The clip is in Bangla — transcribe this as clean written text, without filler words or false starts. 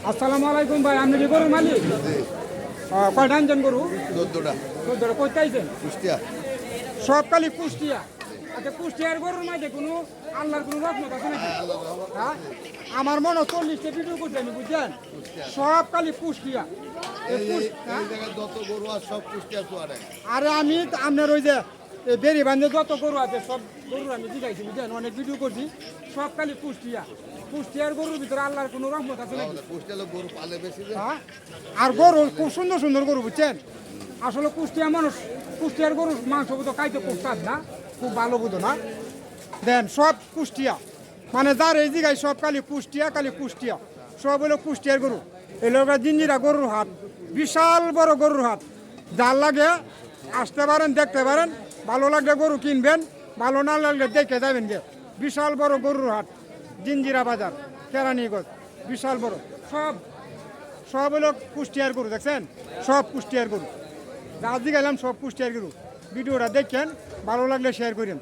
আসসালামু আলাইকুম ভাই, আপনি কি গরুর মালিক? কয়টা আনছেন গরু? 14টা। 14টা। কইতে আইছেন? কুষ্টিয়া। সব কালি কুষ্টিয়া। আচ্ছা, কুষ্টিয়ার গরুর মাঝে কোনো আল্লাহর কোনো রহমত আছে নাকি? হ্যাঁ, আমার মনে হয় 40টা ভিডিও করছি আমি, বুঝছেন? সব কালি কুষ্টিয়া। এই জায়গায় যত গরু আছে সব কুষ্টিয়া চুয়ারে। আরে আমি আপনার ওই যে বেরি বান্ধে যত গরু আছে সব গরু আমি জিগাইছি, বুঝছেন? অনেক ভিডিও করছি, সব কালি কুষ্টিয়া। কুষ্টিয়ার গরুর ভিতরে আল্লাহর কোনো রহমত আছে নাকি? কুষ্টিয়া লোক গরু পালে বেশি যে। হ্যাঁ, আর গরু খুব সুন্দর সুন্দর গরু, বুঝছেন? আসলে কুষ্টিয়া মানুষ, কুষ্টিয়ার গরুর মাংস বুঝো খাইতে খুব স্বাদ না, খুব ভালো বুঝো না। দেন সব কুষ্টিয়া, মানে যার এই জায়গায় সব কালি কুষ্টিয়া, সব হলো কুষ্টিয়ার গরু। এই লোক জিঞ্জিরা গরুর হাট, বিশাল বড় গরুর হাট। যার লাগে আসতে পারেন, দেখতে পারেন, ভালো লাগলে গরু কিনবেন, ভালো না লাগলে দেখে যাবেন গে। বিশাল বড় গরুর হাট, জিঞ্জিরা বাজার, কেরানীগঞ্জ, বিশাল বড়। সব সব হলো কুষ্টিয়ার গরু, দেখছেন? সব কুষ্টিয়ার গরু। যা গেলাম সব কুষ্টিয়ার গরু। ভিডিওটা দেখেন, ভালো লাগলে শেয়ার করেন।